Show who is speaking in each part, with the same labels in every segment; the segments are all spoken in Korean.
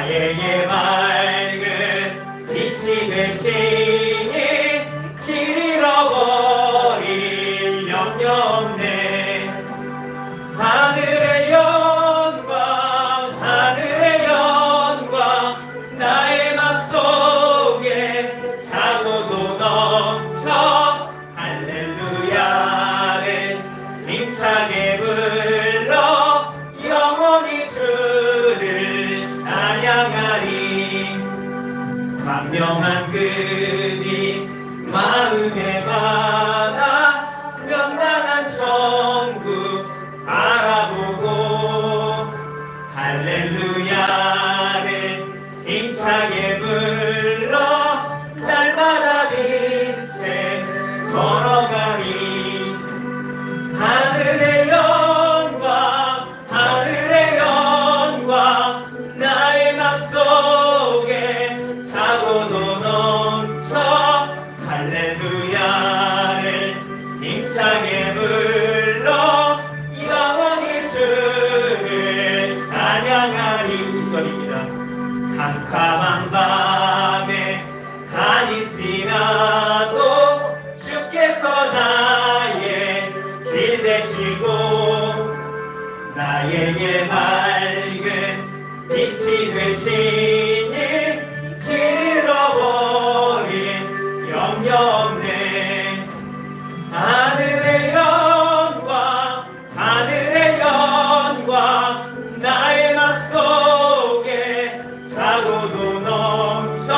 Speaker 1: 나에게 맑은 빛이 되시니 길 잃어버릴 염려 없네. 하늘의 영광 하늘의 영광 나의 맘속에 차고도 넘쳐 할렐루야를 힘차게 불러 영원히 주를 찬양하리. 광명한 그빛 마음에 받아 명랑한 천국 바라보고 할렐루야를 힘차게 불러 날마다 빛에 걸어가리. 하늘의 영광 하늘의 영광 나의 맘속에 차고도 넘쳐 할렐루야를 힘차게 불러 영원히 주를 찬양하리. 2절입니다. 캄캄한 밤에 간이 지나도 주께서 나의 길 되시고 나에게 맑은 빛이 되시니 길 잃어버린 염려 없네. 하늘의 영광 하늘의 영광 나의 맘속에 차고도 넘쳐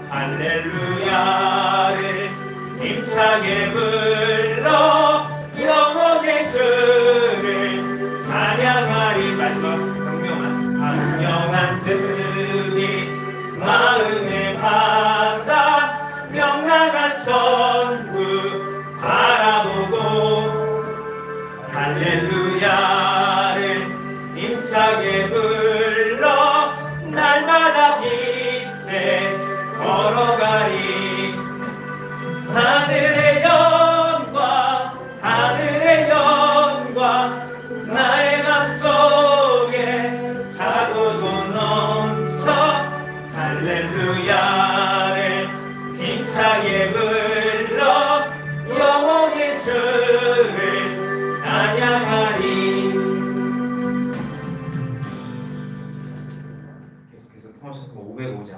Speaker 1: 할렐루야를 힘차게 불러 영원의 주를 찬양하리. 마지막 강명한 그빛 마음에 받아 명랑한 천국 바라보고 할렐루야를 힘차게 불러 날마다 빛에 걸어가리. 하늘의 영광 하늘의 영광 나의 맘속에 차고도 넘쳐 할렐루야를 힘차게 불러 영원히 주를 찬양하리. 계속해서 토마스서 505장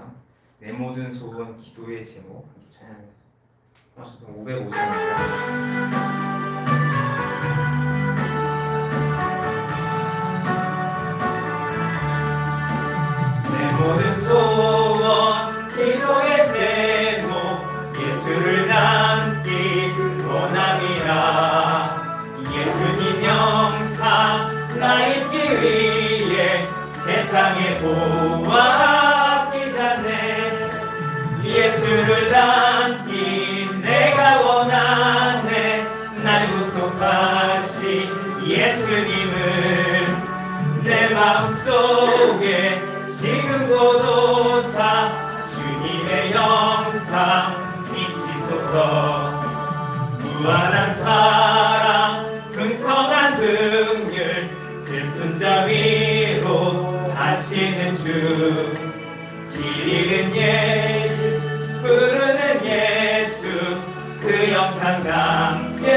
Speaker 1: 내 모든 소원 기도의 제목 함께 찬양하겠습니다. 토마스서 505장입니다. 모든 소원 기도의 제목 예수를 닮기 원함이라. 예수님 영상 나 입기 위해 세상에 보아 기잖네. 예수를 닮기 내가 원하네. 날 구속하신 예수님을 내 마음속에 지금 고도사 주님의 영상 비치소서. 무한한 사랑 풍성한 긍휼 슬픈 자 위로 하시는 주. 길 잃은 예수 부르는 예수 그 영상 담게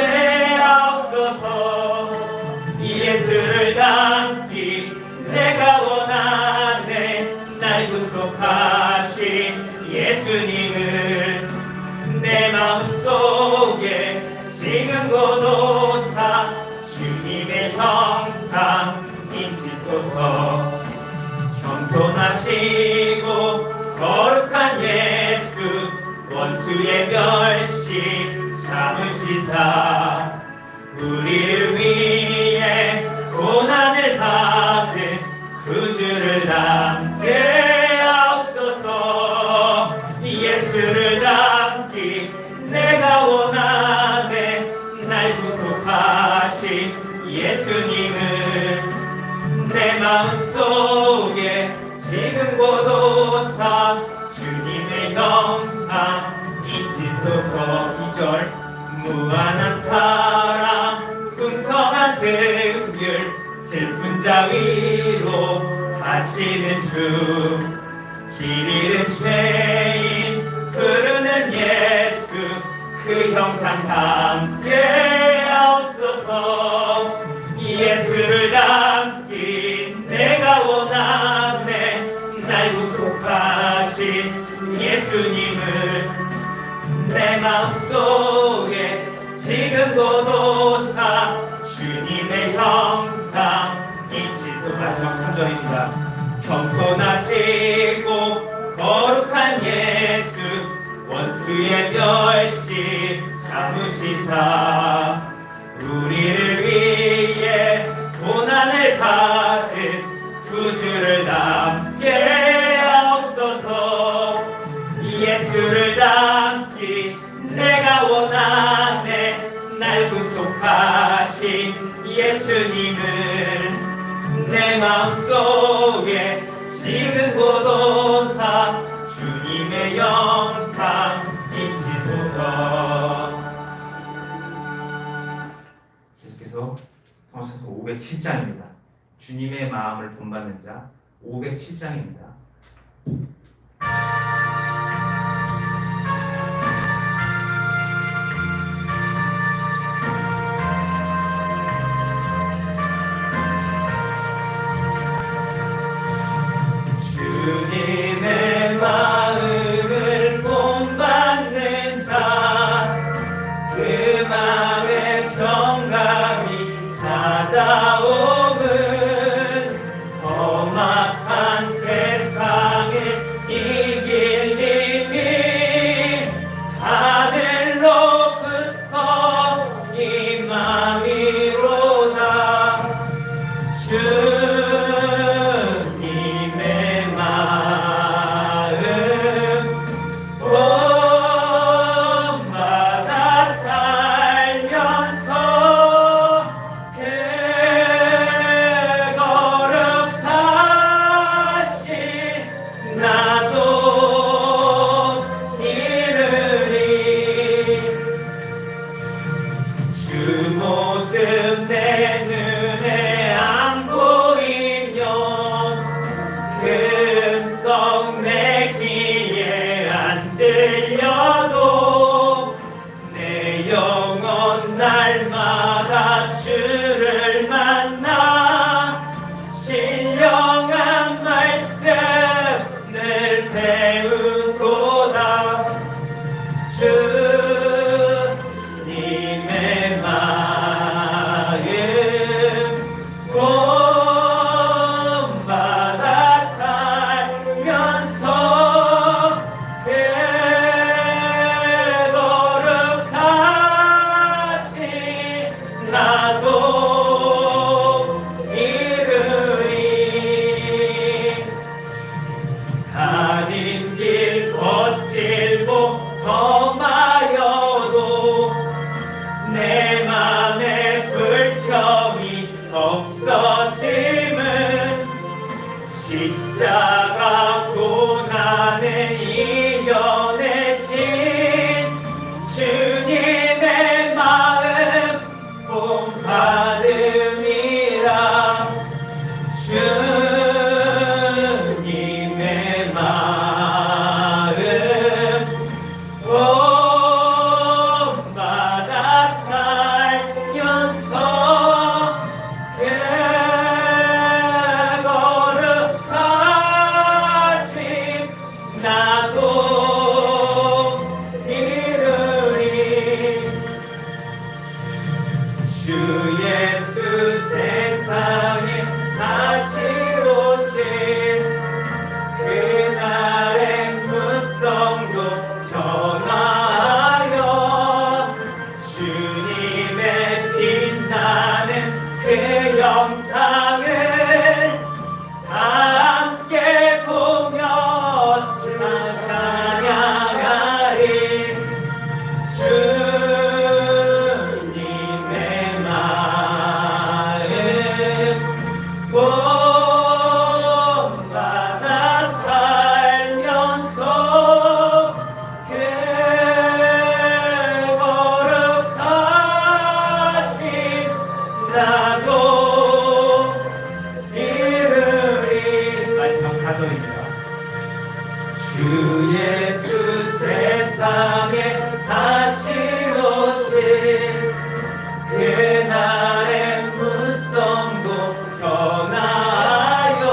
Speaker 1: 하옵소서. 예수를 닮기 내가 원하네. 날 구속하신 예수님을 내 마음속에 지금 고도사 주님의 형상 인치소서. 겸손하시고 거룩한 예수 원수의 멸시 참으시사 우리를 위해 고난을 받은 구주를 닮게 하옵소서. 예수를 닮기 내가 원하네. 날 구속하신 예수님을 내 마음속에 지금 고도사 주님의 영상 인치소서. 2절 무한한 사랑 풍성한 긍휼 슬픈 자 위로 하시 오시는 주, 길 잃은 죄인 부르는 예수, 그 형상 담게 하옵소서. 예수를 담긴 내가 원하네, 날 구속하신 예수님을 내 마음속에 지금 고도사 주님의 형상 이치소. 마지막 3절입니다. 겸손하시고 거룩한 예수, 원수의 멸시 참으시사 우리를 위해 고난을 받은 구주를 담게 하옵소서. 예수를 담기 내가 원하네, 날 구속하신 예수님을 내 마음속에 지금 고도사 주님의 영상 인치소서. 계속해서 성서서 507장입니다. 주님의 마음을 본받는 자 507장입니다. 주님의 마음을 본받는 자, 그 마음의 평강이 찾아오면 험악한 세상을 이길 힘이 하늘로부터 임함이로다. 주님의 마음 본받아 살면서 그 거룩하신 나도 이르리. 주 모습 내 눈에 안 보이면, 금성 내 귀에 안 들려도 내 영혼 날마다 주를 만나 신령한 말씀을 배우고다. 주님의 마음 본받아 살면서 그 거룩하신 나도 이르리. 가는 길 거칠고 험하여도 내 맘에 불평이 없어짐은 십자가 고난을 이겨내신 주님의 마음 본받음이라. 주님의 마음 본받아 살면서 그 거룩하신 4절입니다. 주 예수 세상에 다시 오신 그날의 무성도 변하여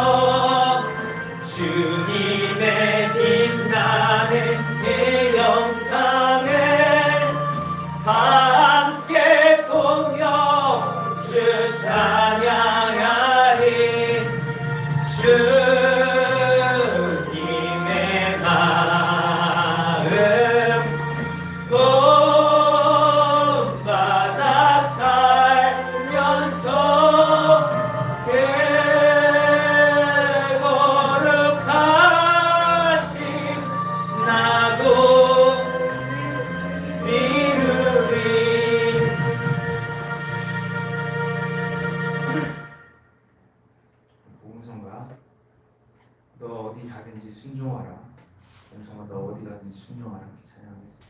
Speaker 1: 주님의 빛나는 그 영상을 다 함께 보며 주 찬양하리. 주님의 마음 본받아 살면서 그 거룩하신 나도 이루리. 복음성가 너 어디 가든지 순종하라. 복음성가 너 어디 가든지 순종하라. 이렇게 찬양하겠습니다.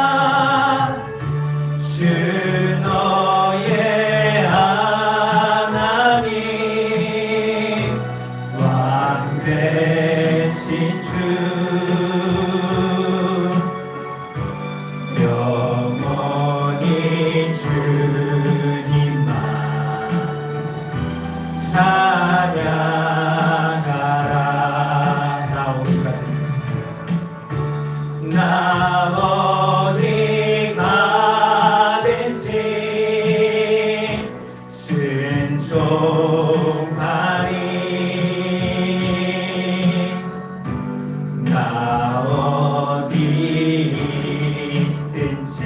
Speaker 1: 충성하라. 주 너의 하나님 왕 되신 주 영원히 주님만 찬양하라. 나 어디 가든지 순종하리. 나 어디 있든지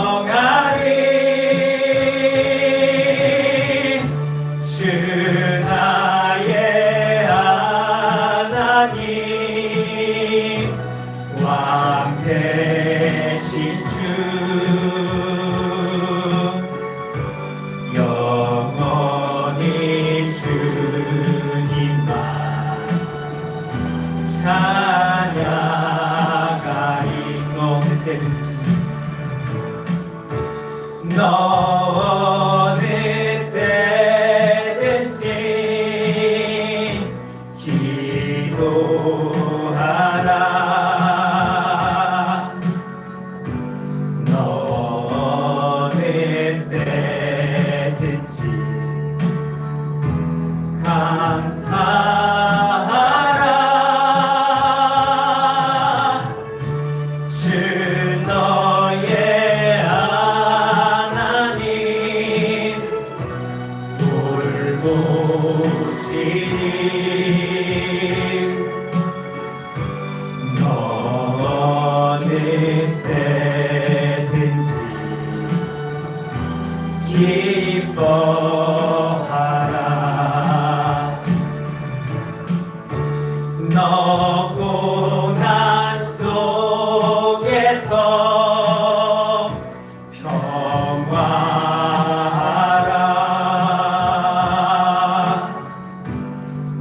Speaker 1: 충성하리. 주 나의 하나님 왕 되신 주 영원히 주님만 찬양하리. 어느 때든지 너 어느 때든지 기도하라. 너 어느 때든지 감사하라. 주 너의 하나님 돌보시리. 너 어느 때든지 기뻐하라. 너 고난 속에서 평화하라.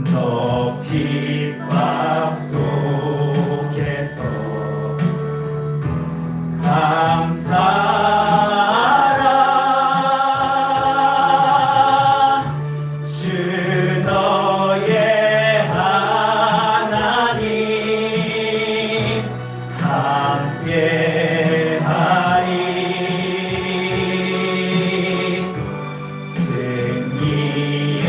Speaker 1: 너 핍박 속에서 감사하라. 주 너의 하나님 함께하리. 승리의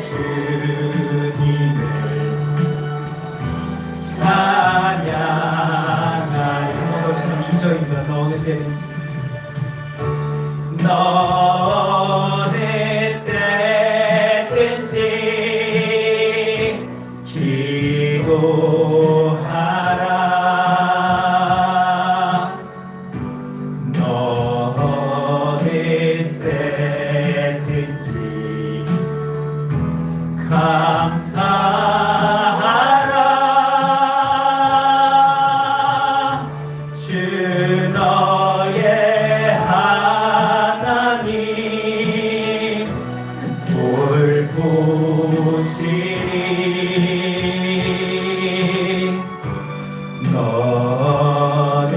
Speaker 1: 주님을 찬양하리. 2절입니다. 너는 때든지 너는 때든지 기도하라. 너는 때든지 감사하라. 주 너의 하나님 돌보시리. 너는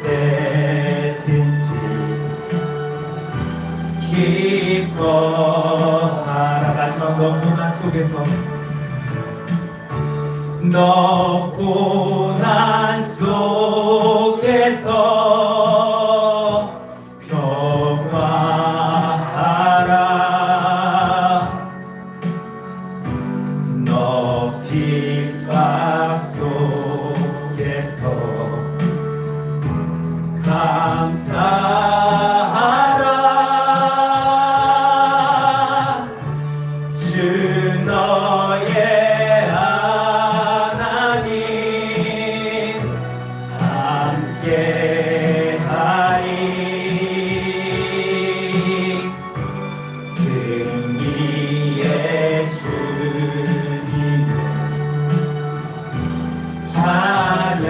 Speaker 1: 때든지 기뻐하라. 마지막 너 고난 속에서 너 고난 속에서 평화하라. 너 핍박 속에서 감사하라. 주 너의 하나님 함께하리. 승리의 주님 찬양하라.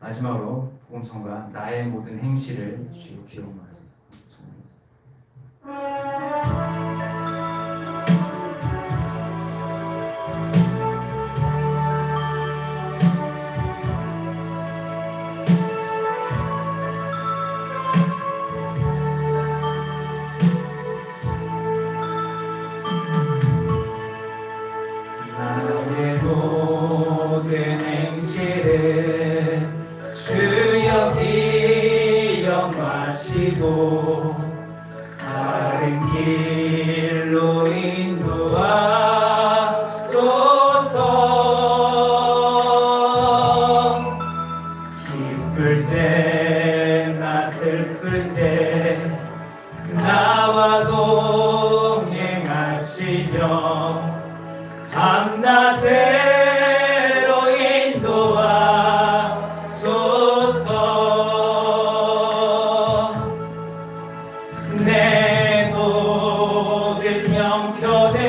Speaker 1: 마지막으로 복음성가 나의 모든 행실을 주로 기록하겠습니다. 나의 모든 행실을 주여 기억하시고 바른 길로 인도하소서. 기쁠 때나 슬플 때 나와 동행하시며 밤낮으로 인도하소서. 내 모든 형편에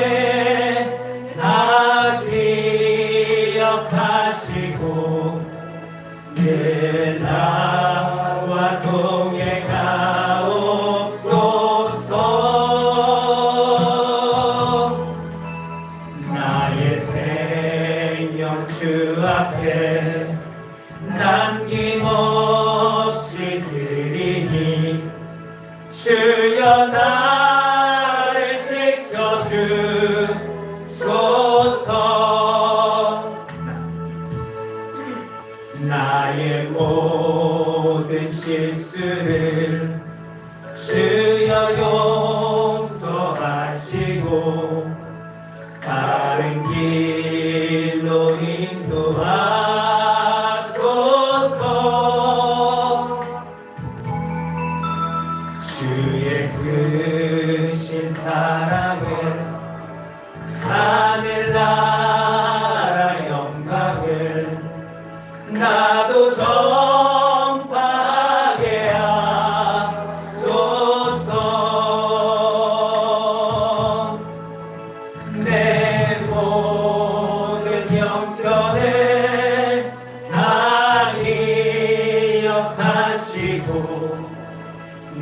Speaker 1: 다 기억하시고 늘 나와 동행하옵소서. 나의 생명 주 앞에 남김없이 드리니 주여 나를 지켜주소서. 나의 모든 실수를 주여 용서하시고 바른 길로 인도하소서. 주의 크신 사랑을 하늘나라 영광을 나도 전파하게 하소서. 내 모든 형편에 다 기억하시고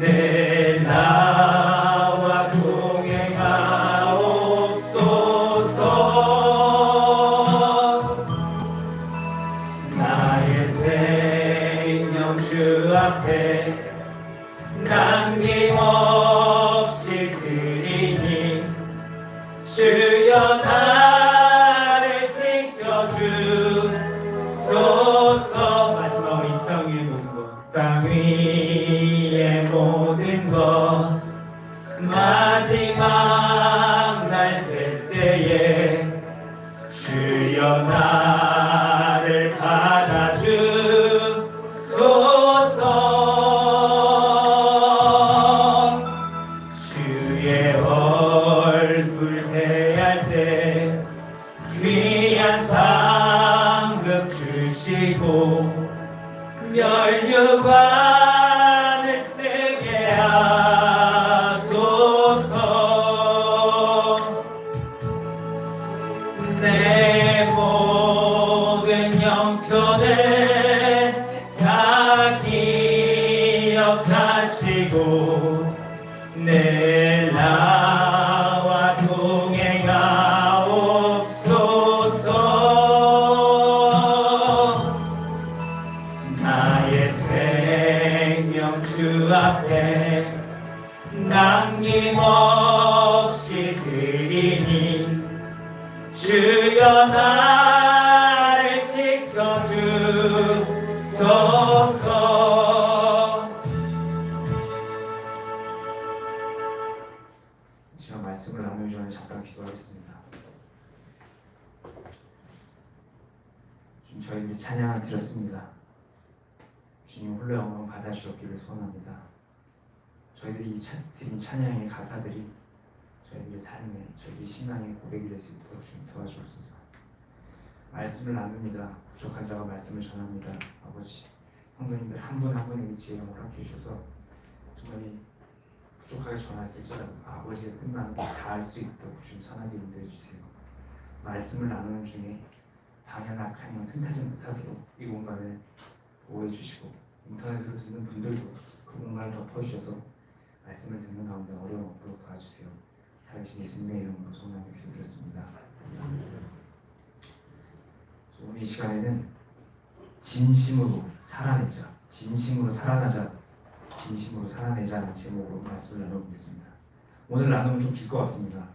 Speaker 1: 내 나와 동행하옵소서. 위해 귀한 상급 주시고 면류관을 쓰게 하소서. 내 모든 형편을 다 기억하시고 내 나와 동행하옵소서. 나의 생명 주 앞에 남김없이 드리니 주여 나를 지켜주소서. 제가 말씀을 나누기 전에 잠깐 기도하겠습니다. 지금 저희들이 찬양을 드렸습니다. 주님 홀로 영광 받아주었기를 소원합니다. 저희들이 드린 찬양의 가사들이 저희들의 삶에, 저희들의 신앙의 고백이 될 수 있도록 주님 도와주옵소서. 말씀을 나눕니다. 부족한 자가 말씀을 전합니다. 아버지, 성도님들 한 분 한 분에게 지혜를 허락해 주셔서 정말 부족하게 전했을지라도 아버지의 뜻만 다 알 수 있도록 주님 선하게 인도해 주세요. 말씀을 나누는 중에 방향 악한 영 틈타지 못하도록 이 공간을 보호해 주시고 인터넷으로 듣는 분들도 그 공간을 덮어주셔서 말씀을 듣는 가운데 어려움 없도록 도와주세요. 살아계신 예수님의 이름으로 소원하며 기도드렸습니다. 오늘 이 시간에는 진심으로 살아내자, 진심으로 살아나자, 진심으로 살아내자는 제목으로 말씀을 나눠보겠습니다. 오늘 나누면 좀 길 것 같습니다.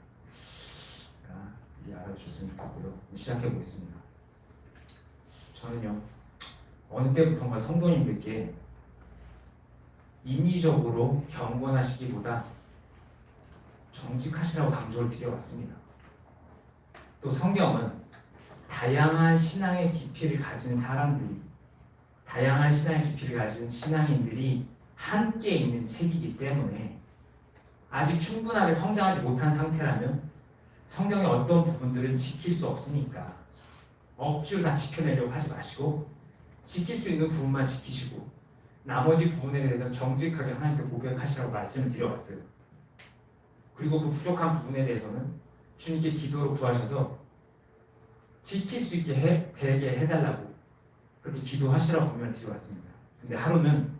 Speaker 1: 미리 알아주셨으면 좋겠고요. 시작해 보겠습니다. 저는요, 어느 때부터인가 성도님들께 인위적으로 경건하시기보다 정직하시라고 강조를 드려왔습니다. 또 성경은 다양한 신앙의 깊이를 가진 사람들이, 다양한 신앙의 깊이를 가진 신앙인들이 함께 있는 책이기 때문에 아직 충분하게 성장하지 못한 상태라면 성경의 어떤 부분들은 지킬 수 없으니까 억지로 다 지켜내려고 하지 마시고 지킬 수 있는 부분만 지키시고 나머지 부분에 대해서 정직하게 하나님께 고백하시라고 말씀을 드려왔어요. 그리고 그 부족한 부분에 대해서는 주님께 기도로 구하셔서 지킬 수 있게 되게 해달라고 그렇게 기도하시라고 권면을 드려왔습니다. 근데 하루는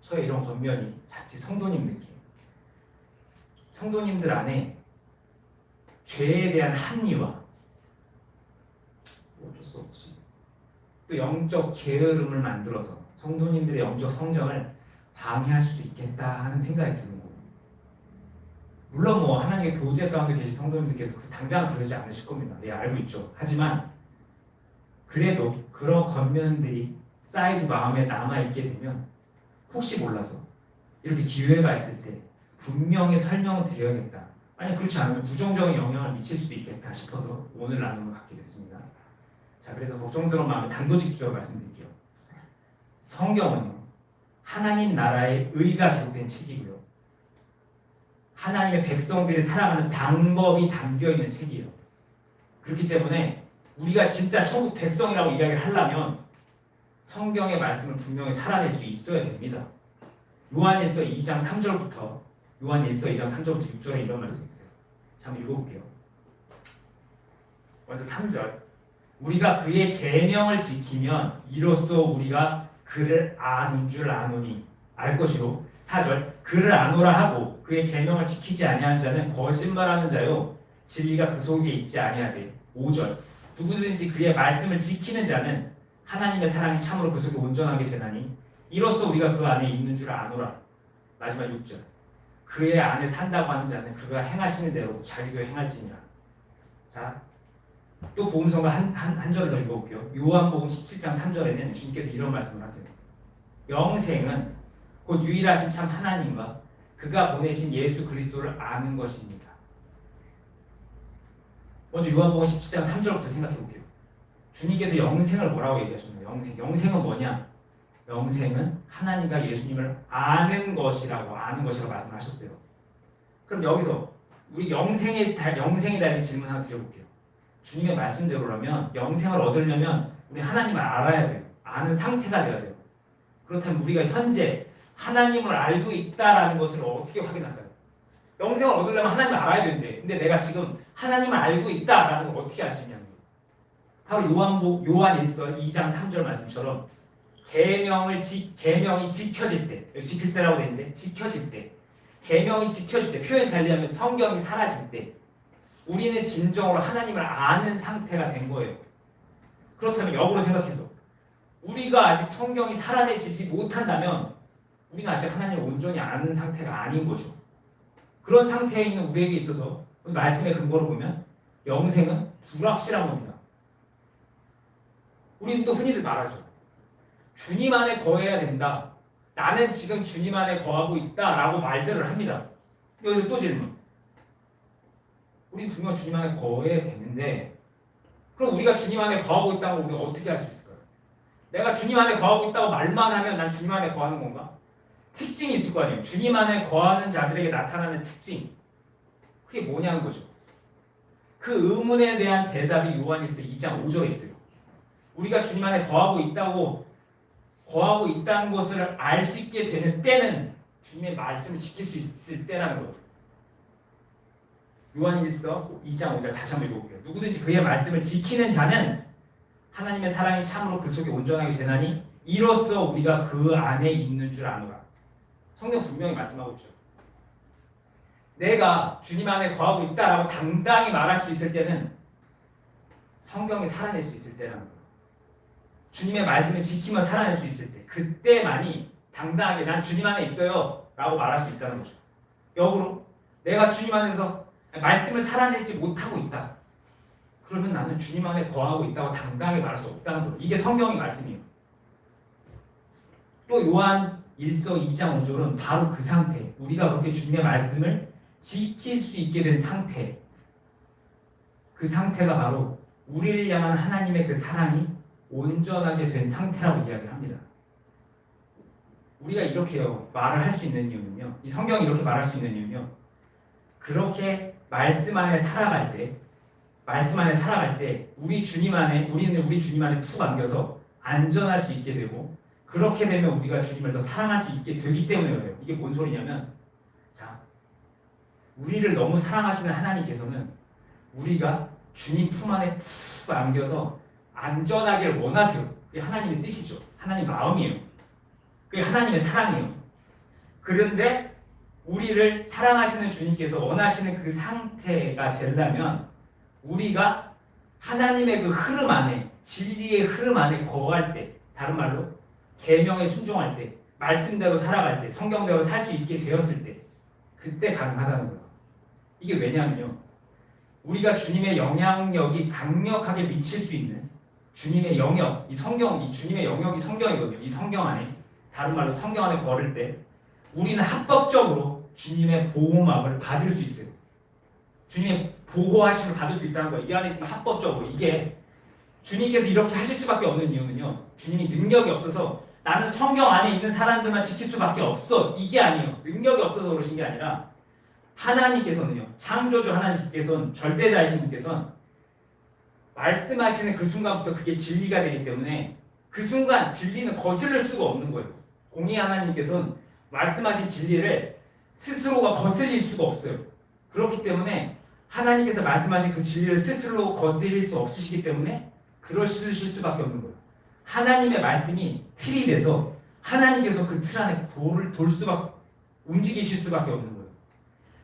Speaker 1: 저의 이런 권면이 자칫 성도님들 안에 죄에 대한 합리화, 어쩔 수 없지, 또 영적 게으름을 만들어서 성도님들의 영적 성장을 방해할 수도 있겠다 하는 생각이 드는 거예요. 물론 하나님의 교제 가운데 계신 성도님들께서 당장 그러지 않으실 겁니다. 예, 알고 있죠. 하지만 그래도 그런 권면들이 쌓이고 마음에 남아있게 되면 혹시 몰라서 이렇게 기회가 있을 때 분명히 설명을 드려야겠다. 아니 그렇지 않으면 부정적인 영향을 미칠 수도 있겠다 싶어서 오늘 나눔을 갖게 됐습니다. 자, 그래서 걱정스러운 마음에 단도직 기도를 말씀드릴게요. 성경은요, 하나님 나라의 의가 기록된 책이고요, 하나님의 백성들이 살아가는 방법이 담겨있는 책이에요. 그렇기 때문에 우리가 진짜 천국 백성이라고 이야기를 하려면 성경의 말씀을 분명히 살아낼 수 있어야 됩니다. 요한일서 2장 3절부터 6절에 이런 말씀이 있어요. 자, 한번 읽어볼게요. 먼저 3절. 우리가 그의 계명을 지키면 이로써 우리가 그를 아는 줄 아노니 알 것이로. 4절. 그를 아노라 하고 그의 계명을 지키지 아니하는 자는 거짓말하는 자요 진리가 그 속에 있지 아니하되. 5절. 누구든지 그의 말씀을 지키는 자는 하나님의 사랑이 참으로 그 속에 온전하게 되나니 이로써 우리가 그 안에 있는 줄 아노라. 마지막 6절. 그의 안에 산다고 하는 자는 그가 행하시는 대로 자기도 행할지니라. 자, 또 복음성가 한 절을 더 읽어볼게요. 요한복음 17장 3절에는 주님께서 이런 말씀을 하세요. 영생은 곧 유일하신 참 하나님과 그가 보내신 예수 그리스도를 아는 것입니다. 먼저 요한복음 17장 3절부터 생각해 볼게요. 주님께서 영생을 뭐라고 얘기하셨나요? 영생은 뭐냐? 영생은 하나님과 예수님을 아는 것이라고 말씀하셨어요. 그럼 여기서 우리 영생이 달린 질문 하나 드려볼게요. 주님의 말씀대로라면 영생을 얻으려면 우리 하나님을 알아야 돼요. 아는 상태가 돼야 돼요. 그렇다면 우리가 현재 하나님을 알고 있다라는 것을 어떻게 확인할까요? 영생을 얻으려면 하나님을 알아야 되는데, 근데 내가 지금 하나님을 알고 있다라는 걸 어떻게 알 수 있냐는 거예요. 바로 요한 1서 2장 3절 말씀처럼 계명이 지켜질 때, 여기 지킬 때라고 되어 있는데 지켜질 때, 계명이 지켜질 때, 표현 달리하면 성경이 사라질 때 우리는 진정으로 하나님을 아는 상태가 된 거예요. 그렇다면 역으로 생각해서 우리가 아직 성경이 살아내지지 못한다면 우리는 아직 하나님을 온전히 아는 상태가 아닌 거죠. 그런 상태에 있는 우리에게 있어서 말씀의 근거를 보면 영생은 불확실한 겁니다. 우리는 또 흔히들 말하죠. 주님 안에 거해야 된다. 나는 지금 주님 안에 거하고 있다라고 말들을 합니다. 여기서 또 질문. 우리 분명 주님 안에 거해야 되는데 그럼 우리가 주님 안에 거하고 있다는 걸 우리가 어떻게 알 수 있을까요? 내가 주님 안에 거하고 있다고 말만 하면 난 주님 안에 거하는 건가? 특징이 있을 거 아니에요. 주님 안에 거하는 자들에게 나타나는 특징. 그게 뭐냐는 거죠. 그 의문에 대한 대답이 요한일서 2장 5절에 있어요. 우리가 주님 안에 거하고 있다는 것을 알 수 있게 되는 때는 주님의 말씀을 지킬 수 있을 때라는 거예요. 요한일서 2장 5절 다시 한번 읽어볼게요. 누구든지 그의 말씀을 지키는 자는 하나님의 사랑이 참으로 그 속에 온전하게 되나니 이로써 우리가 그 안에 있는 줄 아노라. 성경 분명히 말씀하고 있죠. 내가 주님 안에 거하고 있다라고 당당히 말할 수 있을 때는 성경이 살아낼 수 있을 때라는 거예요. 주님의 말씀을 지키며 살아낼 수 있을 때, 그때만이 당당하게 난 주님 안에 있어요 라고 말할 수 있다는 거죠. 역으로 내가 주님 안에서 말씀을 살아내지 못하고 있다. 그러면 나는 주님 안에 거하고 있다고 당당하게 말할 수 없다는 거예요. 이게 성경의 말씀이에요. 또 요한 1서 2장 5절은 바로 그 상태, 우리가 그렇게 주님의 말씀을 지킬 수 있게 된 상태, 그 상태가 바로 우리를 향한 하나님의 그 사랑이 온전하게 된 상태라고 이야기를 합니다. 우리가 이렇게 말을 할 수 있는 이유는요, 이 성경이 이렇게 말할 수 있는 이유는요, 그렇게 말씀 안에 살아갈 때 우리는 우리 주님 안에 푹 안겨서 안전할 수 있게 되고, 그렇게 되면 우리가 주님을 더 사랑할 수 있게 되기 때문에 그래요. 이게 뭔 소리냐면, 자, 우리를 너무 사랑하시는 하나님께서는 우리가 주님 품 안에 푹 안겨서 안전하기를 원하세요. 그게 하나님의 뜻이죠. 하나님 마음이에요. 그게 하나님의 사랑이에요. 그런데 우리를 사랑하시는 주님께서 원하시는 그 상태가 되려면 우리가 하나님의 그 흐름 안에, 진리의 흐름 안에 거할 때, 다른 말로 계명에 순종할 때, 말씀대로 살아갈 때, 성경대로 살 수 있게 되었을 때, 그때 가능하다는 거예요. 이게 왜냐면요, 우리가 주님의 영향력이 강력하게 미칠 수 있는 주님의 영역, 이 주님의 영역이 성경이거든요. 이 성경 안에, 다른 말로 성경 안에 걸을 때 우리는 합법적으로 주님의 보호막을 받을 수 있어요. 주님의 보호하심을 받을 수 있다는 거예요. 이 안에 있으면 합법적으로. 이게 주님께서 이렇게 하실 수밖에 없는 이유는요, 주님이 능력이 없어서 나는 성경 안에 있는 사람들만 지킬 수밖에 없어, 이게 아니에요. 능력이 없어서 그러신 게 아니라 하나님께서는요, 창조주 하나님께서는, 절대자이신 분께서는 말씀하시는 그 순간부터 그게 진리가 되기 때문에 그 순간 진리는 거스를 수가 없는 거예요. 공의 하나님께서는 말씀하신 진리를 스스로가 거슬릴 수가 없어요. 그렇기 때문에 하나님께서 말씀하신 그 진리를 스스로 거슬릴 수 없으시기 때문에 그러실 수밖에 없는 거예요. 하나님의 말씀이 틀이 돼서 하나님께서 그 틀 안에 움직이실 수밖에 없는 거예요.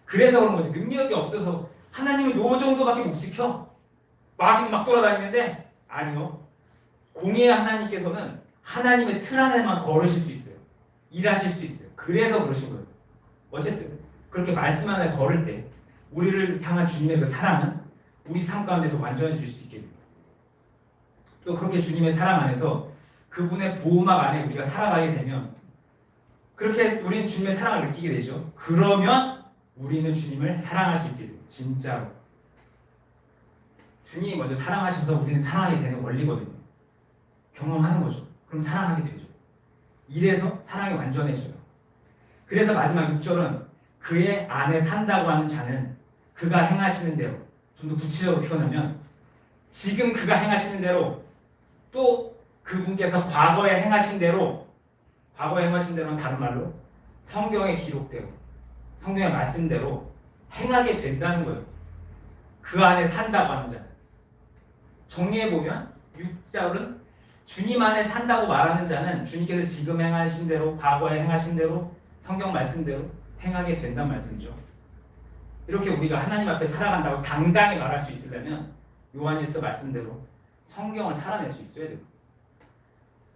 Speaker 1: 그래서 그런 거지. 능력이 없어서 하나님은 요 정도밖에 못 지켜. 막 돌아다니는데, 아니요. 공의의 하나님께서는 하나님의 틀 안에만 걸으실 수 있어요. 일하실 수 있어요. 그래서 그러신 거예요. 어쨌든 그렇게 말씀 안에 걸을 때 우리를 향한 주님의 그 사랑은 우리 삶 가운데서 완전해질 수 있게 됩니다. 또 그렇게 주님의 사랑 안에서 그분의 보호막 안에 우리가 살아가게 되면, 그렇게 우리는 주님의 사랑을 느끼게 되죠. 그러면 우리는 주님을 사랑할 수 있게 돼요. 진짜로. 주님이 먼저 사랑하셔서 우리는 사랑하게 되는 원리거든요. 경험하는 거죠. 그럼 사랑하게 되죠. 이래서 사랑이 완전해져요. 그래서 마지막 6절은 그의 안에 산다고 하는 자는 그가 행하시는 대로, 좀 더 구체적으로 표현하면 지금 그가 행하시는 대로, 또 그분께서 과거에 행하신 대로, 과거에 행하신 대로는 다른 말로 성경에 기록대로, 성경의 말씀대로 행하게 된다는 거예요. 그 안에 산다고 하는 자. 정리해보면 6절은 주님 안에 산다고 말하는 자는 주님께서 지금 행하신 대로, 과거에 행하신 대로, 성경 말씀대로 행하게 된다는 말씀이죠. 이렇게 우리가 하나님 앞에 살아간다고 당당히 말할 수 있으려면 요한일서 말씀대로 성경을 살아낼 수 있어야 돼요.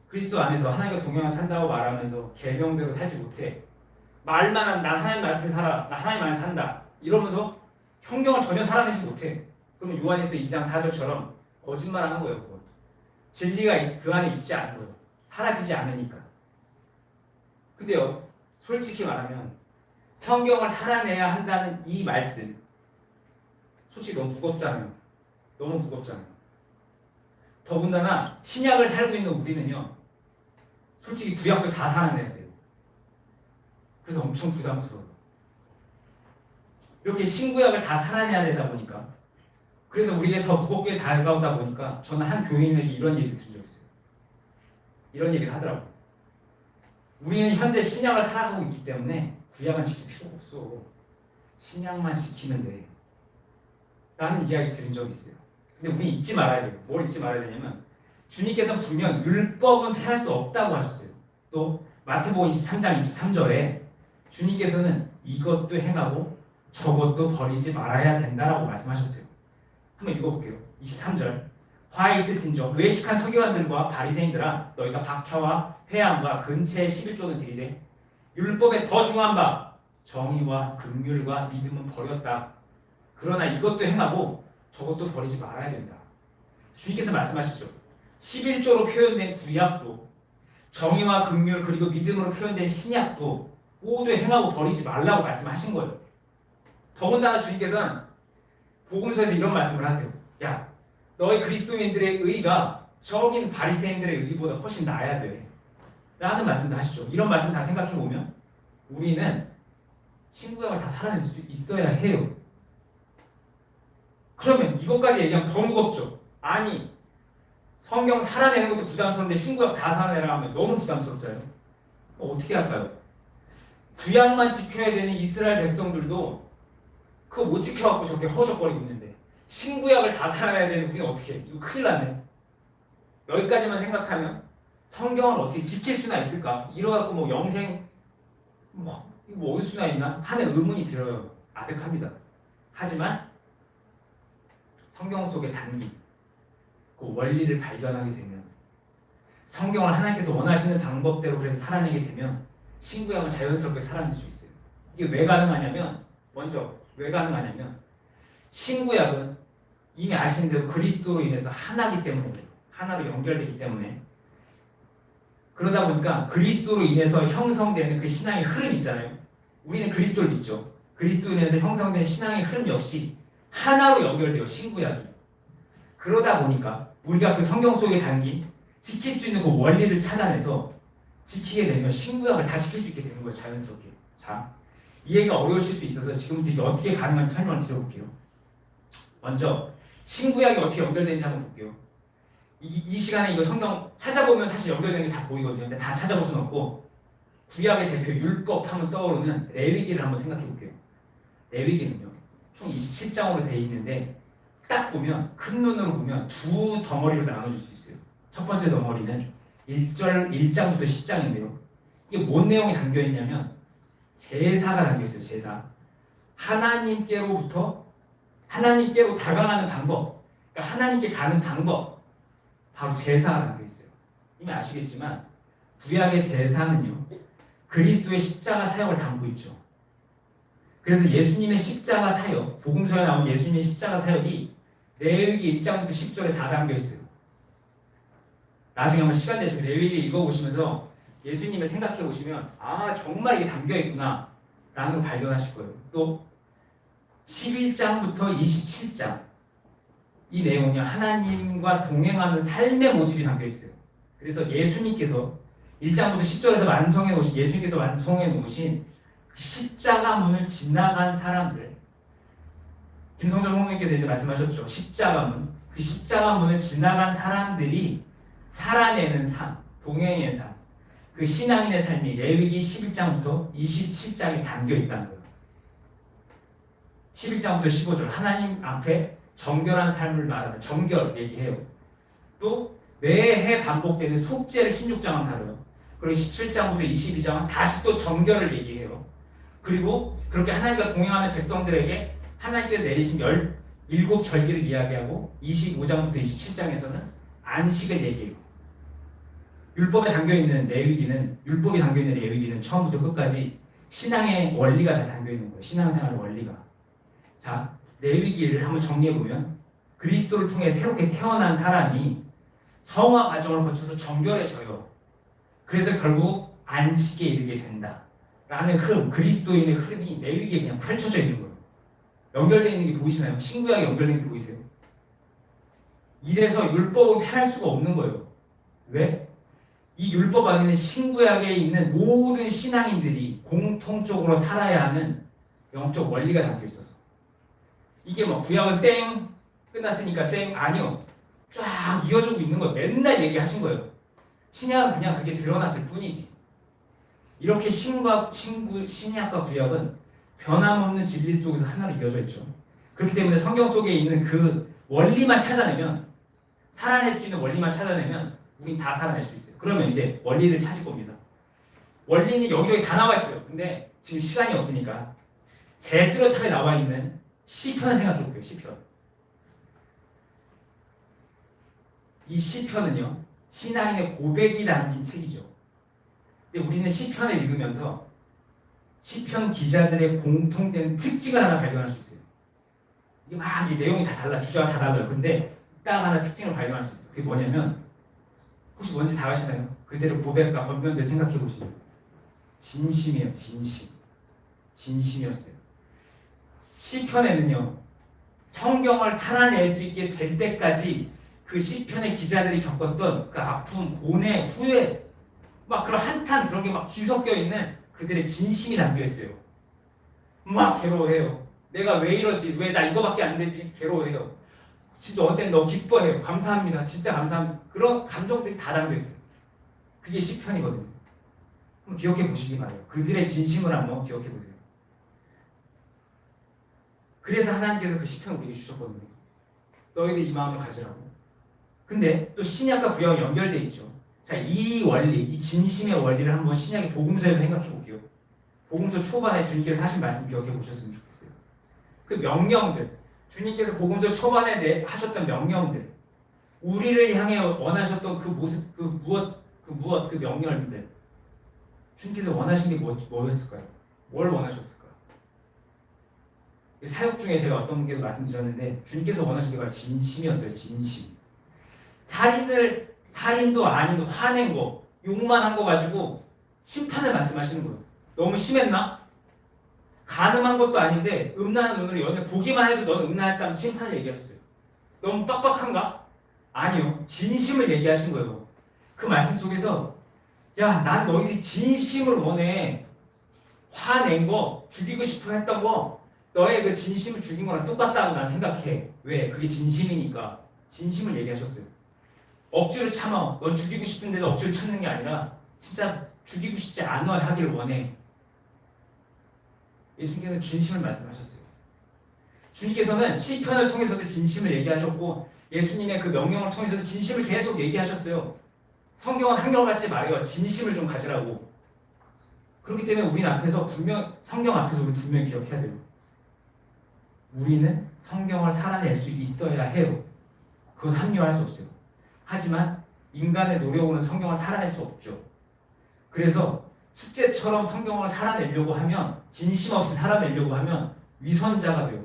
Speaker 1: 그리스도 안에서 하나님과 동행하며 산다고 말하면서 계명대로 살지 못해. 말만 한 난 하나님 앞에 살아, 나 하나님 안에 산다 이러면서 성경을 전혀 살아내지 못해. 그러면 요한일서 2장 4절처럼 거짓말하는 거예요. 그건. 진리가 그 안에 있지 않은 거예요. 사라지지 않으니까. 근데요, 솔직히 말하면 성경을 살아내야 한다는 이 말씀 솔직히 너무 무겁잖아요. 너무 무겁잖아요. 더군다나 신약을 살고 있는 우리는요, 솔직히 구약도 다 살아내야 돼요. 그래서 엄청 부담스러워요. 이렇게 신구약을 다 살아내야 되다 보니까, 그래서 우리에게 더 무겁게 다가오다 보니까 저는 한 교인에게 이런 얘기를 들은 적 있어요. 이런 얘기를 하더라고요. 우리는 현재 신약을 살아가고 있기 때문에 구약은 지킬 필요가 없어. 신약만 지키면 돼. 라는 이야기 들은 적이 있어요. 근데 우리 잊지 말아야 돼요. 뭘 잊지 말아야 되냐면 주님께서 분명 율법은 폐할 수 없다고 하셨어요. 또 마태복음 23장 23절에 주님께서는 이것도 행하고 저것도 버리지 말아야 된다라고 말씀하셨어요. 한번 읽어볼게요. 23절. 화 있을진저 외식한 서기관들과 바리새인들아 너희가 박혀와 회함과 근체의 11조는 들이되 율법에 더 중한 바 정의와 긍휼과 믿음은 버렸다. 그러나 이것도 행하고 저것도 버리지 말아야 된다. 주님께서 말씀하시죠. 11조로 표현된 구약도 정의와 긍휼 그리고 믿음으로 표현된 신약도 모두 행하고 버리지 말라고 말씀하신 거예요. 더군다나 주님께서는 복음서에서 이런 말씀을 하세요. 야, 너희 그리스도인들의 의가 저긴 바리새인들의 의보다 훨씬 나아야 돼. 라는 말씀도 하시죠. 이런 말씀 다 생각해보면 우리는 신구약을 다 살아낼 수 있어야 해요. 그러면 이것까지 얘기하면 더 무겁죠. 아니, 성경 살아내는 것도 부담스러운데 신구약 다 살아내라 하면 너무 부담스럽잖아요. 어떻게 할까요? 구약만 지켜야 되는 이스라엘 백성들도 그거 못 지켜갖고 저렇게 허우적거리고 있는데 신구약을 다 살아내야 되는 우리는 어떻게 해? 이거 큰일 났네. 여기까지만 생각하면 성경을 어떻게 지킬 수나 있을까? 이러갖고 뭐 영생 이거 얻을 수나 있나? 하는 의문이 들어요. 아득합니다. 하지만 성경 속의 단기, 그 원리를 발견하게 되면 성경을 하나님께서 원하시는 방법대로 그래서 살아내게 되면 신구약을 자연스럽게 살아낼 수 있어요. 이게 왜 가능하냐면 먼저 왜 가능하냐면 신구약은 이미 아시는 대로 그리스도로 인해서 하나이기 때문에 하나로 연결되기 때문에 그러다 보니까 그리스도로 인해서 형성되는 그 신앙의 흐름 있잖아요. 우리는 그리스도를 믿죠. 그리스도로 인해서 형성된 신앙의 흐름 역시 하나로 연결돼요. 신구약이. 그러다 보니까 우리가 그 성경 속에 담긴 지킬 수 있는 그 원리를 찾아내서 지키게 되면 신구약을 다 지킬 수 있게 되는 거예요. 자연스럽게. 자, 이해가 어려우실 수 있어서 지금부터 이게 어떻게 가능한지 설명을 드려볼게요. 먼저 신구약이 어떻게 연결되는지 한번 볼게요. 이 시간에 이거 성경 찾아보면 사실 연결되는 게 다 보이거든요. 근데 다 찾아볼 수는 없고 구약의 대표 율법 하면 떠오르는 레위기를 한번 생각해 볼게요. 레위기는요. 총 27장으로 되어 있는데 딱 보면 큰 눈으로 보면 두 덩어리로 나눠줄 수 있어요. 첫 번째 덩어리는 1장부터 10장인데요. 이게 뭔 내용이 담겨 있냐면 제사가 담겨 있어요. 제사. 하나님께로 다가가는 방법. 그러니까 하나님께 가는 방법. 바로 제사가 담겨 있어요. 이미 아시겠지만 구약의 제사는요. 그리스도의 십자가 사역을 담고 있죠. 그래서 예수님의 십자가 사역, 복음서에 나온 예수님의 십자가 사역이 레위기 1장부터 10절에 다 담겨 있어요. 나중에 한번 시간 되시면 레위기 읽어보시면서 예수님을 생각해 보시면 아 정말 이게 담겨 있구나 라는 걸 발견하실 거예요. 또 11장부터 27장 이 내용은요 하나님과 동행하는 삶의 모습이 담겨 있어요. 그래서 예수님께서 1장부터 10절에서 완성해 놓으신 그 십자가 문을 지나간 사람들 김성전 목사님께서 이제 말씀하셨죠. 십자가문. 그 십자가문을 지나간 사람들이 살아내는 삶, 동행의 삶. 그 신앙인의 삶이 레위기 11장부터 27장에 담겨 있다는 거예요. 11장부터 15절 하나님 앞에 정결한 삶을 말하는 정결 얘기해요. 또 매해 반복되는 속죄를 16장은 다뤄요. 그리고 17장부터 22장은 다시 또 정결을 얘기해요. 그리고 그렇게 하나님과 동행하는 백성들에게 하나님께서 내리신 17절기를 이야기하고 25장부터 27장에서는 안식을 얘기해요. 율법이 담겨있는 레위기는 처음부터 끝까지 신앙의 원리가 다 담겨있는 거예요. 신앙생활의 원리가. 자, 레위기를 한번 정리해보면 그리스도를 통해 새롭게 태어난 사람이 성화 과정을 거쳐서 정결해져요. 그래서 결국 안식에 이르게 된다 라는 흐름, 그리스도인의 흐름이 레위기에 그냥 펼쳐져 있는 거예요. 연결되어 있는 게 보이시나요? 신구약에 연결된 게 보이세요? 이래서 율법은 펴할 수가 없는 거예요. 왜? 이 율법 안에는 신구약에 있는 모든 신앙인들이 공통적으로 살아야 하는 영적 원리가 담겨 있어서. 이게 뭐 구약은 땡 끝났으니까 땡 아니요. 쫙 이어지고 있는 거예요. 맨날 얘기하신 거예요. 신약은 그냥 그게 드러났을 뿐이지. 이렇게 신약과 구약은 변함없는 진리 속에서 하나로 이어져 있죠. 그렇기 때문에 성경 속에 있는 그 원리만 찾아내면, 살아낼 수 있는 원리만 찾아내면 우린 다 살아낼 수 있어요. 그러면 이제 원리를 찾을 겁니다. 원리는 여기저기 다 나와 있어요. 근데 지금 시간이 없으니까 제일 뚜렷하게 나와 있는 시편을 생각해 볼게요. 시편. 이 시편은요, 신앙인의 고백이 담긴 책이죠. 근데 우리는 시편을 읽으면서 시편 기자들의 공통된 특징을 하나 발견할 수 있어요. 이게 막 이 내용이 다 달라, 주제가 다 달라요. 근데 딱 하나 특징을 발견할 수 있어요. 그게 뭐냐면, 혹시 뭔지 다 아시나요? 그대로 고백과 권면들 생각해 보시면 진심이에요. 진심이었어요. 시편에는요, 성경을 살아낼 수 있게 될 때까지 그 시편의 기자들이 겪었던 그 아픔, 고뇌, 후회, 막 그런 한탄 그런 게 막 뒤섞여 있는 그들의 진심이 담겨 있어요. 막 괴로워해요. 내가 왜 이러지? 왜 나 이거밖에 안 되지? 괴로워해요. 진짜 어떤 너 기뻐해요. 감사합니다. 진짜 감사합니다. 그런 감정들이 다 담겨 있어요. 그게 시편이거든요. 한번 기억해 보시기 바래요. 그들의 진심을 한번 기억해 보세요. 그래서 하나님께서 그 시편을 우리에게 주셨거든요. 너희들 이 마음을 가지라고. 근데 또 신약과 구약이 연결돼 있죠. 자, 이 원리, 이 진심의 원리를 한번 신약의 복음서에서 생각해 볼게요. 복음서 초반에 주님께서 하신 말씀 기억해 보셨으면 좋겠어요. 그 명령들, 주님께서 복음서 초반에 하셨던 명령들, 우리를 향해 원하셨던 그 모습, 그 명령들, 주님께서 원하신 게 뭐였을까요? 뭘 원하셨을까요? 사역 중에 제가 어떤 분께도 말씀드렸는데 주님께서 원하신 게 바로 진심이었어요. 진심. 살인도 아닌 화낸 거, 욕만 한 거 가지고 심판을 말씀하시는 거예요. 너무 심했나? 간음한 것도 아닌데 음란한 눈으로 연애 보기만 해도 너는 음란했다면 심판을 얘기하셨어요. 너무 빡빡한가? 아니요. 진심을 얘기하신 거예요. 그 말씀 속에서 야, 난 너희들이 진심을 원해. 화낸 거, 죽이고 싶어 했던 거 너의 그 진심을 죽인 거랑 똑같다고 난 생각해. 왜? 그게 진심이니까. 진심을 얘기하셨어요. 억지로 참아. 넌 죽이고 싶은데도 억지로 참는 게 아니라 진짜 죽이고 싶지 않아 하기를 원해. 예수님께서는 진심을 말씀하셨어요. 주님께서는 시편을 통해서도 진심을 얘기하셨고 예수님의 그 명령을 통해서도 진심을 계속 얘기하셨어요. 성경은 한결같이 말해요. 진심을 좀 가지라고. 그렇기 때문에 우리는 성경 앞에서 우리 분명히 기억해야 돼요. 우리는 성경을 살아낼 수 있어야 해요. 그건 합리화할 수 없어요. 하지만 인간의 노력으로는 성경을 살아낼 수 없죠. 그래서 숙제처럼 성경을 살아내려고 하면, 진심 없이 살아내려고 하면 위선자가 돼요.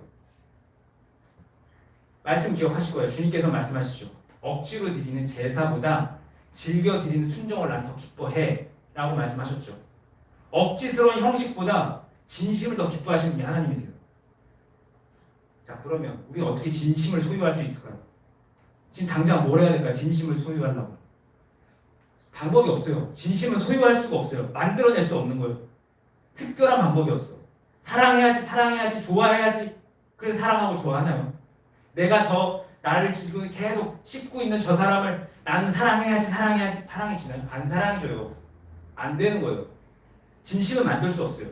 Speaker 1: 말씀 기억하실 거예요. 주님께서 말씀하시죠. 억지로 드리는 제사보다 즐겨 드리는 순종을 난 더 기뻐해 라고 말씀하셨죠. 억지스러운 형식보다 진심을 더 기뻐하시는 게 하나님이세요. 자, 그러면 우리가 어떻게 진심을 소유할 수 있을까요? 지금 당장 뭘 해야 될까요? 진심을 소유하려고. 방법이 없어요. 진심을 소유할 수가 없어요. 만들어낼 수 없는 거예요. 특별한 방법이 없어. 사랑해야지, 좋아해야지. 그래서 사랑하고 좋아하나요? 내가 나를 지금 계속 씹고 있는 저 사람을 나는 사랑해야지 사랑해지나요? 안 사랑해줘요. 안 되는 거예요. 진심은 만들 수 없어요.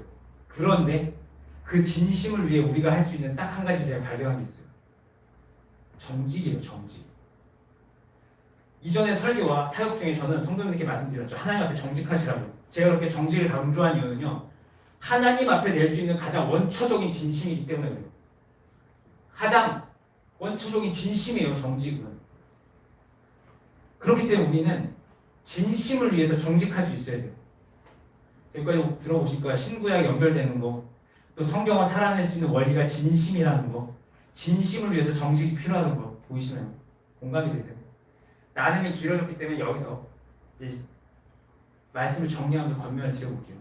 Speaker 1: 그런데 그 진심을 위해 우리가 할 수 있는 딱 한 가지 제가 발견한 게 있어요. 정직이에요. 정직. 이전의 설교와 사역 중에 저는 성도님들께 말씀드렸죠. 하나님 앞에 정직하시라고. 제가 그렇게 정직을 강조한 이유는요. 하나님 앞에 낼 수 있는 가장 원초적인 진심이기 때문에 그래요. 가장 원초적인 진심이에요. 정직은. 그렇기 때문에 우리는 진심을 위해서 정직할 수 있어야 돼요. 여기까지 들어보실까요? 신구약 연결되는 거, 또 성경을 살아낼 수 있는 원리가 진심이라는 거, 진심을 위해서 정직이 필요하다는 거 보이시나요? 공감이 되세요? 나눔이 길어졌기 때문에 여기서 이제 말씀을 정리하면서 권면을 드려볼게요.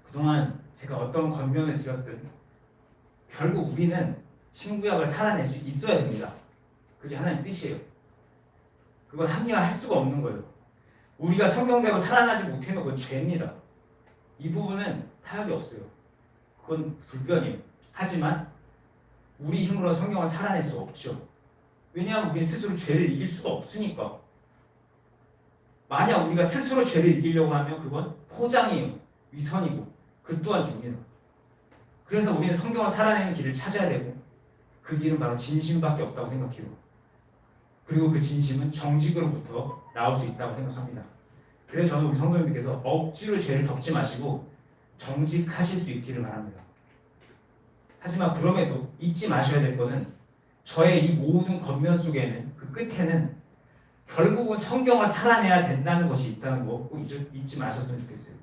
Speaker 1: 그동안 제가 어떤 권면을 드렸든 결국 우리는 신구약을 살아낼 수 있어야 됩니다. 그게 하나님 뜻이에요. 그건 합리화할 수가 없는 거예요. 우리가 성경대로 살아나지 못하면 그건 죄입니다. 이 부분은 타협이 없어요. 그건 불변이에요. 하지만 우리 힘으로 성경을 살아낼 수 없죠. 왜냐하면 우리는 스스로 죄를 이길 수가 없으니까. 만약 우리가 스스로 죄를 이기려고 하면 그건 포장이에요. 위선이고 그 또한 죄입니다. 그래서 우리는 성경을 살아내는 길을 찾아야 되고 그 길은 바로 진심밖에 없다고 생각해요. 그리고 그 진심은 정직으로부터 나올 수 있다고 생각합니다. 그래서 저는 우리 성도님들께서 억지로 죄를 덮지 마시고 정직하실 수 있기를 바랍니다. 하지만 그럼에도 잊지 마셔야 될 것은 저의 이 모든 겉면 속에는 그 끝에는 결국은 성경을 살아내야 된다는 것이 있다는 거 꼭 잊지 마셨으면 좋겠어요.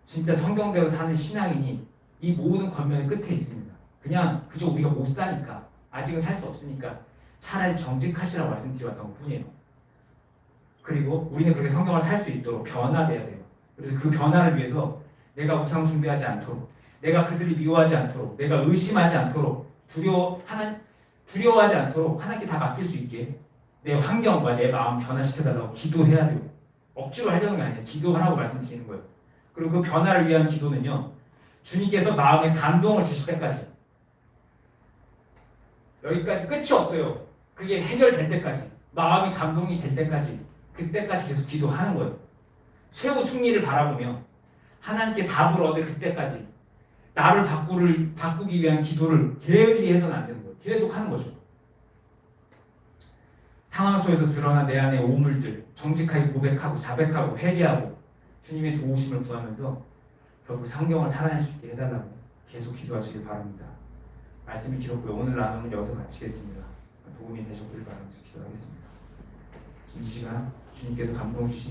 Speaker 1: 진짜 성경대로 사는 신앙인이 이 모든 겉면의 끝에 있습니다. 그냥 그저 우리가 못 사니까 아직은 살 수 없으니까 차라리 정직하시라고 말씀드렸던 것 뿐이에요. 그리고 우리는 그렇게 성경을 살 수 있도록 변화돼야 돼요. 그래서 그 변화를 위해서 내가 우상 숭배하지 않도록, 내가 그들이 미워하지 않도록, 내가 의심하지 않도록, 두려워하지 않도록 하나님께 다 맡길 수 있게 내 환경과 내 마음 변화시켜달라고 기도해야 돼요. 억지로 하려는 게 아니에요. 기도하라고 말씀드리는 거예요. 그리고 그 변화를 위한 기도는요. 주님께서 마음에 감동을 주실 때까지, 여기까지 끝이 없어요. 그게 해결될 때까지, 마음이 감동이 될 때까지, 그때까지 계속 기도하는 거예요. 최후 승리를 바라보며 하나님께 답을 얻을 그때까지 나를 바꾸기 위한 기도를 게을리해서는 안 되는 거예요. 계속 하는 거죠. 상황 속에서 드러난 내 안의 오물들 정직하게 고백하고 자백하고 회개하고 주님의 도우심을 구하면서 결국 성경을 살아낼 수 있게 해달라고 계속 기도하시길 바랍니다. 말씀이 길었고요. 오늘 나눔은 여기서 마치겠습니다. 도움이 되셨길 바라면서 기도하겠습니다. 이 시간 주님께서 감동 주신